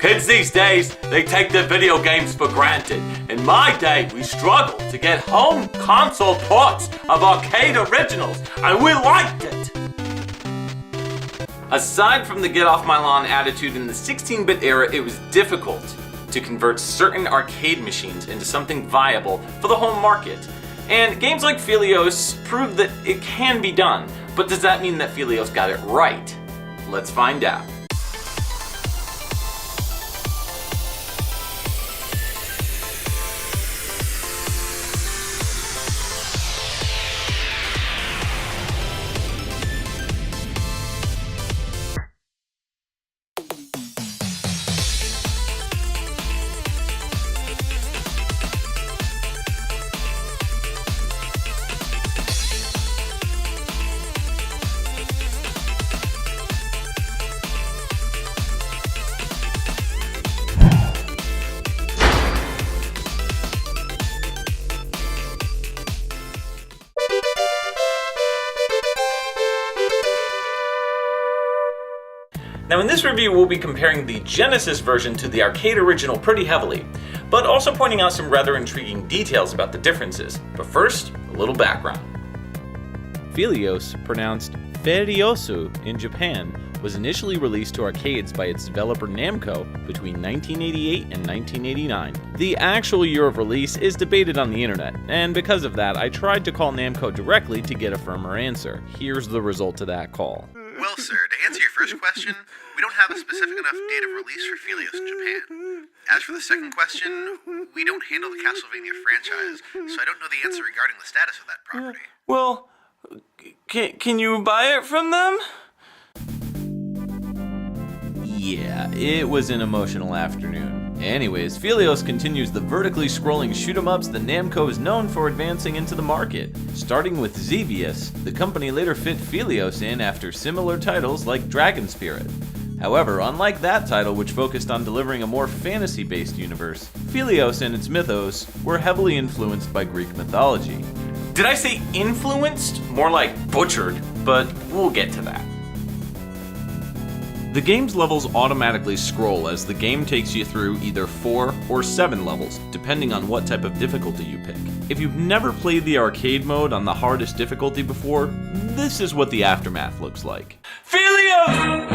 Kids these days, they take their video games for granted. In my day, we struggled to get home console ports of arcade originals, and we liked it. Aside from the get off my lawn attitude in the 16-bit era, it was difficult to convert certain arcade machines into something viable for the home market. And games like Phelios prove that it can be done. But does that mean that Phelios got it right? Let's find out. Now in this review we'll be comparing the Genesis version to the arcade original pretty heavily, but also pointing out some rather intriguing details about the differences. But first, a little background. Phelios, pronounced Feriosu in Japan, was initially released to arcades by its developer Namco between 1988 and 1989. The actual year of release is debated on the internet, and because of that I tried to call Namco directly to get a firmer answer. Here's the result to that call. Well, sir, to answer your first question, we don't have a specific enough date of release for Phelios in Japan. As for the second question, we don't handle the Castlevania franchise, so I don't know the answer regarding the status of that property. Well, can you buy it from them? Yeah, it was an emotional afternoon. Anyways, Phelios continues the vertically scrolling shoot-em-ups that Namco is known for advancing into the market. Starting with Xevious, the company later fit Phelios in after similar titles like Dragon Spirit. However, unlike that title which focused on delivering a more fantasy-based universe, Phelios and its mythos were heavily influenced by Greek mythology. Did I say influenced? More like butchered, but we'll get to that. The game's levels automatically scroll as the game takes you through either 4 or 7 levels, depending on what type of difficulty you pick. If you've never played the arcade mode on the hardest difficulty before, this is what the aftermath looks like. Phelios!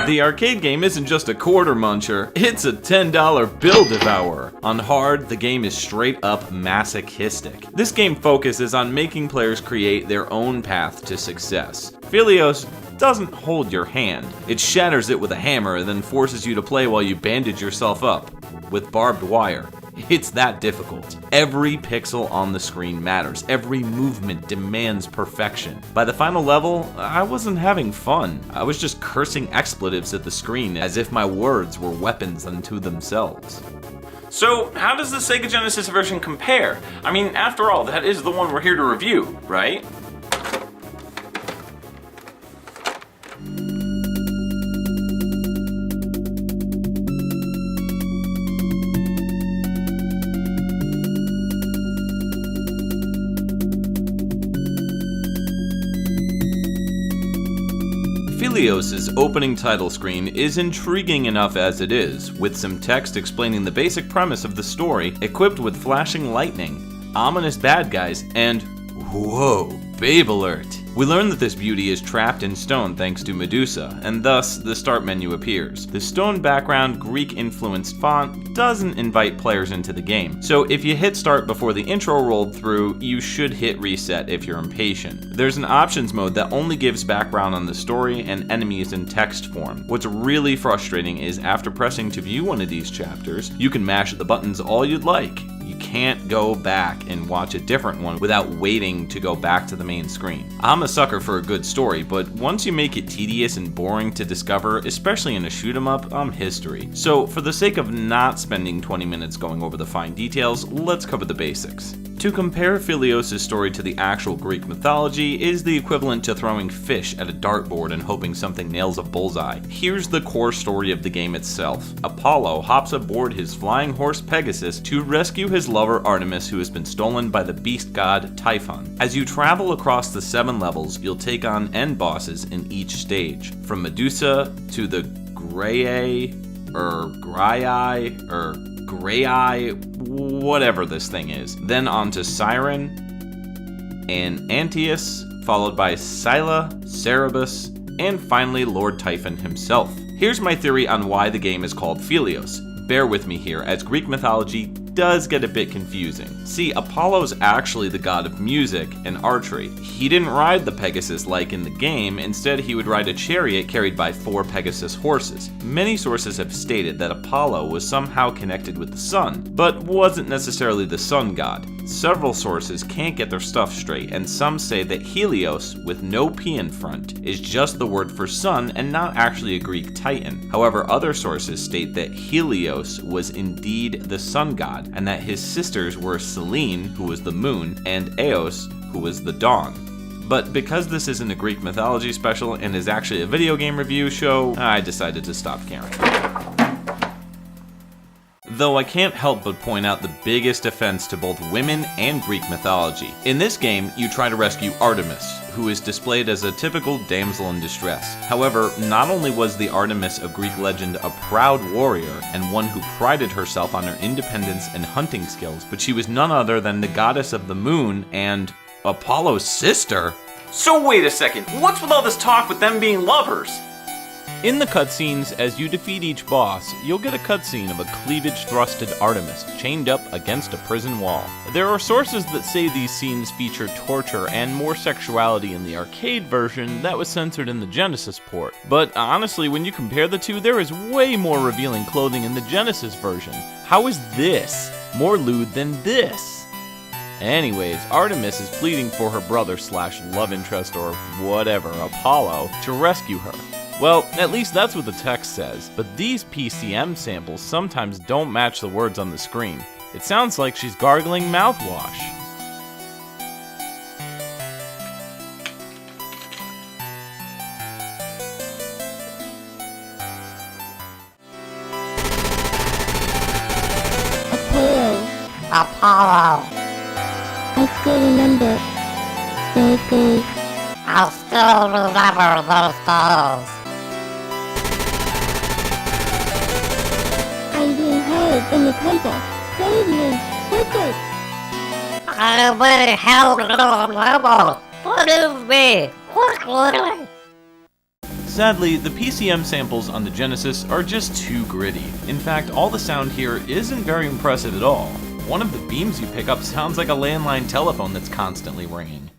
The arcade game isn't just a quarter muncher, it's a $10 bill devourer. On hard, the game is straight up masochistic. This game focuses on making players create their own path to success. Phelios doesn't hold your hand. It shatters it with a hammer and then forces you to play while you bandage yourself up with barbed wire. It's that difficult. Every pixel on the screen matters. Every movement demands perfection. By the final level, I wasn't having fun. I was just cursing expletives at the screen as if my words were weapons unto themselves. So, how does the Sega Genesis version compare? I mean, after all, that is the one we're here to review, right? Phelios' opening title screen is intriguing enough as it is, with some text explaining the basic premise of the story, equipped with flashing lightning, ominous bad guys, and whoa, babe alert. We learn that this beauty is trapped in stone thanks to Medusa, and thus the start menu appears. The stone background Greek-influenced font doesn't invite players into the game, so if you hit start before the intro rolled through, you should hit reset if you're impatient. There's an options mode that only gives background on the story and enemies in text form. What's really frustrating is after pressing to view one of these chapters, you can mash the buttons all you'd like. You can't go back and watch a different one without waiting to go back to the main screen. I'm a sucker for a good story, but once you make it tedious and boring to discover, especially in a shoot 'em up, I'm history. So for the sake of not spending 20 minutes going over the fine details, let's cover the basics. To compare Phelios' story to the actual Greek mythology is the equivalent to throwing fish at a dartboard and hoping something nails a bullseye. Here's the core story of the game itself. Apollo hops aboard his flying horse Pegasus to rescue his lover Artemis, who has been stolen by the beast god Typhon. As you travel across the 7 levels, you'll take on end bosses in each stage, from Medusa to the Grey whatever this thing is. Then on to Siren and Antaeus, followed by Scylla, Cerberus, and finally Lord Typhon himself. Here's my theory on why the game is called Phelios. Bear with me here, as Greek mythology does get a bit confusing. See, Apollo's actually the god of music and archery. He didn't ride the Pegasus like in the game, instead he would ride a chariot carried by 4 Pegasus horses. Many sources have stated that Apollo was somehow connected with the sun, but wasn't necessarily the sun god. Several sources can't get their stuff straight, and some say that Helios, with no P in front, is just the word for sun and not actually a Greek titan. However, other sources state that Helios was indeed the sun god, and that his sisters were Selene, who was the moon, and Eos, who was the dawn. But because this isn't a Greek mythology special and is actually a video game review show, I decided to stop caring. Though I can't help but point out the biggest offense to both women and Greek mythology. In this game, you try to rescue Artemis, who is displayed as a typical damsel in distress. However, not only was the Artemis of Greek legend a proud warrior and one who prided herself on her independence and hunting skills, but she was none other than the goddess of the moon and Apollo's sister. So wait a second, what's with all this talk with them being lovers? In the cutscenes, as you defeat each boss, you'll get a cutscene of a cleavage-thrusted Artemis chained up against a prison wall. There are sources that say these scenes feature torture and more sexuality in the arcade version that was censored in the Genesis port. But honestly, when you compare the two, there is way more revealing clothing in the Genesis version. How is this more lewd than this? Anyways, Artemis is pleading for her brother/love interest or whatever, Apollo, to rescue her. Well, at least that's what the text says, but these Pcm samples sometimes don't match the words on the screen. It sounds like she's gargling mouthwash. Apollo. I still remember. Vaguely. I'll still remember those days. I'm being held in the temple. Save me, quickly. I'm being held in the temple. Save me, quickly. Sadly, the Pcm samples on the Genesis are just too gritty. In fact, all the sound here isn't very impressive at all. One of the beams you pick up sounds like a landline telephone that's constantly ringing.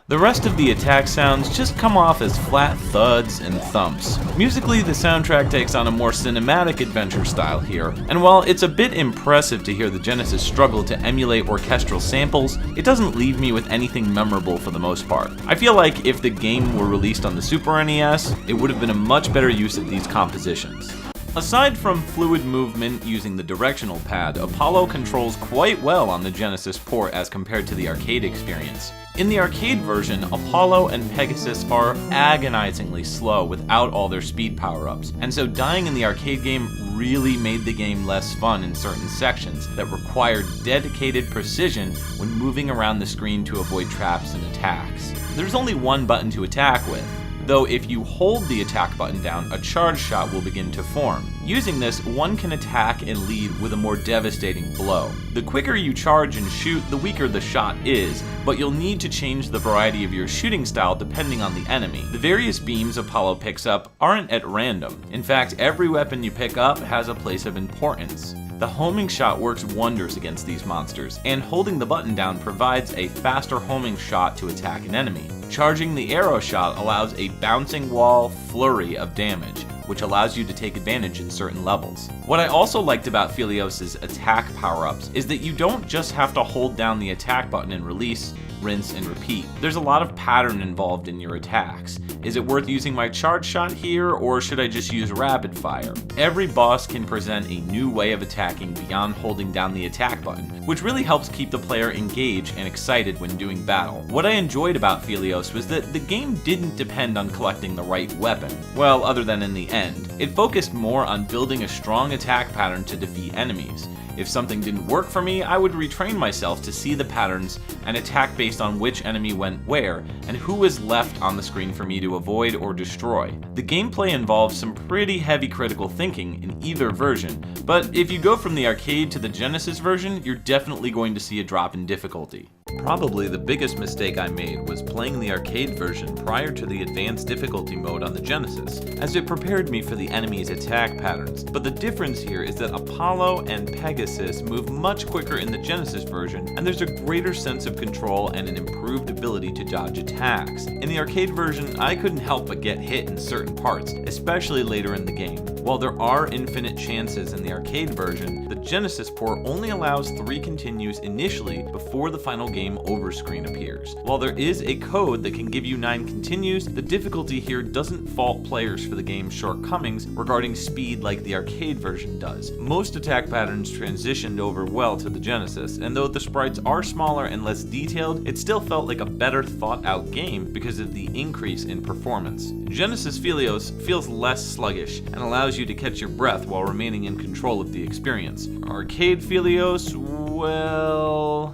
The rest of the attack sounds just come off as flat thuds and thumps. Musically, the soundtrack takes on a more cinematic adventure style here, and while it's a bit impressive to hear the Genesis struggle to emulate orchestral samples, it doesn't leave me with anything memorable for the most part. I feel like if the game were released on the Super NES, it would have been a much better use of these compositions. Aside from fluid movement using the directional pad, Apollo controls quite well on the Genesis port as compared to the arcade experience. In the arcade version, Apollo and Pegasus are agonizingly slow without all their speed power-ups, and so dying in the arcade game really made the game less fun in certain sections that required dedicated precision when moving around the screen to avoid traps and attacks. There's only one button to attack with, though if you hold the attack button down, a charge shot will begin to form. Using this, one can attack and lead with a more devastating blow. The quicker you charge and shoot, the weaker the shot is, but you'll need to change the variety of your shooting style depending on the enemy. The various beams Apollo picks up aren't at random. In fact, every weapon you pick up has a place of importance. The homing shot works wonders against these monsters, and holding the button down provides a faster homing shot to attack an enemy. Charging the arrow shot allows a bouncing wall flurry of damage, which allows you to take advantage in certain levels. What I also liked about Phelios' attack power-ups is that you don't just have to hold down the attack button and release, rinse, and repeat. There's a lot of pattern involved in your attacks. Is it worth using my charge shot here, or should I just use rapid fire? Every boss can present a new way of attacking beyond holding down the attack button, which really helps keep the player engaged and excited when doing battle. What I enjoyed about Phelios was that the game didn't depend on collecting the right weapon. Well, other than in the end. It focused more on building a strong attack pattern to defeat enemies. If something didn't work for me, I would retrain myself to see the patterns and attack based on which enemy went where and who was left on the screen for me to avoid or destroy. The gameplay involves some pretty heavy critical thinking in either version, but if you go from the arcade to the Genesis version, you're definitely going to see a drop in difficulty. Probably the biggest mistake I made was playing the arcade version prior to the advanced difficulty mode on the Genesis, as it prepared me for the enemy's attack patterns. But the difference here is that Apollo and Pegasus move much quicker in the Genesis version, and there's a greater sense of control and an improved ability to dodge attacks. In the arcade version, I couldn't help but get hit in certain parts, especially later in the game. While there are infinite chances in the arcade version, the Genesis port only allows 3 continues initially before the final game over screen appears. While there is a code that can give you 9 continues, the difficulty here doesn't fault players for the game's shortcomings regarding speed like the arcade version does. Most attack patterns transitioned over well to the Genesis, and though the sprites are smaller and less detailed, it still felt like a better thought out game because of the increase in performance. Genesis Phelios feels less sluggish and allows you to catch your breath while remaining in control of the experience. Arcade Phelios, well...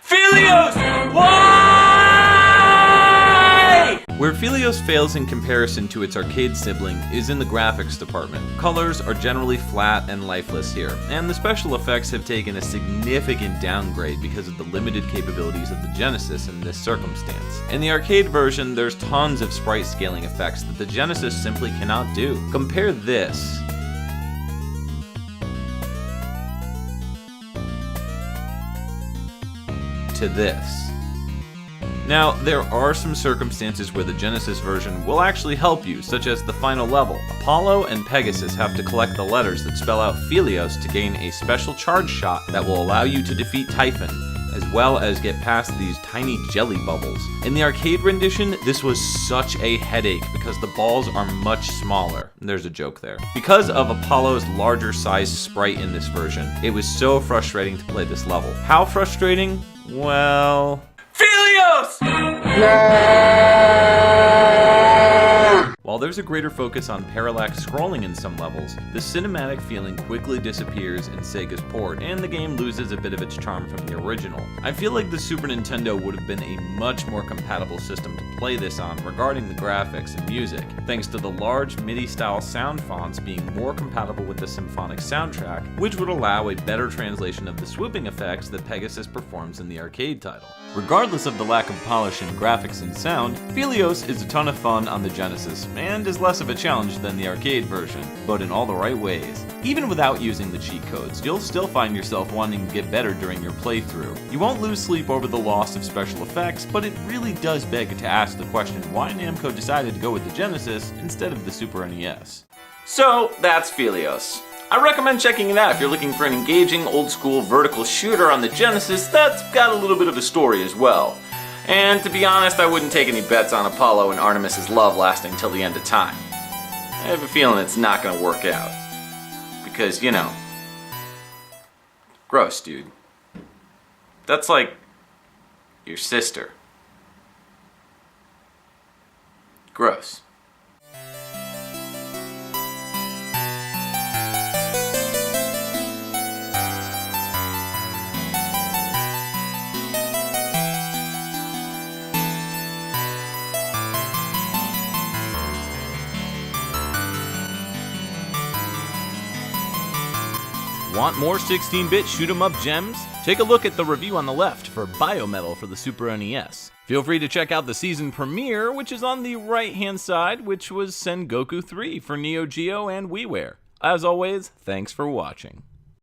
Phelios! Why? Where Phelios fails in comparison to its arcade sibling is in the graphics department. Colors are generally flat and lifeless here, and the special effects have taken a significant downgrade because of the limited capabilities of the Genesis in this circumstance. In the arcade version, there's tons of sprite scaling effects that the Genesis simply cannot do. Compare this to this. Now, there are some circumstances where the Genesis version will actually help you, such as the final level. Apollo and Pegasus have to collect the letters that spell out Phelios to gain a special charge shot that will allow you to defeat Typhon, as well as get past these tiny jelly bubbles. In the arcade rendition, this was such a headache because the balls are much smaller. There's a joke there. Because of Apollo's larger size sprite in this version, it was so frustrating to play this level. How frustrating? Well... Phelios! While there's a greater focus on parallax scrolling in some levels, the cinematic feeling quickly disappears in Sega's port, and the game loses a bit of its charm from the original. I feel like the Super Nintendo would have been a much more compatible system to play this on regarding the graphics and music, thanks to the large MIDI-style sound fonts being more compatible with the symphonic soundtrack, which would allow a better translation of the swooping effects that Pegasus performs in the arcade title. Regardless of the lack of polish in graphics and sound, Phelios is a ton of fun on the Genesis, and is less of a challenge than the arcade version, but in all the right ways. Even without using the cheat codes, you'll still find yourself wanting to get better during your playthrough. You won't lose sleep over the loss of special effects, but it really does beg to ask the question why Namco decided to go with the Genesis instead of the Super NES. So, that's Phelios. I recommend checking it out if you're looking for an engaging, old-school vertical shooter on the Genesis that's got a little bit of a story as well. And to be honest, I wouldn't take any bets on Apollo and Artemis's love lasting till the end of time. I have a feeling it's not gonna work out. Because, you know, gross, dude. That's like your sister. Gross. Want more 16-bit shoot-'em-up gems? Take a look at the review on the left for Biometal for the Super NES. Feel free to check out the season premiere, which is on the right-hand side, which was Sengoku 3 for Neo Geo and WiiWare. As always, thanks for watching.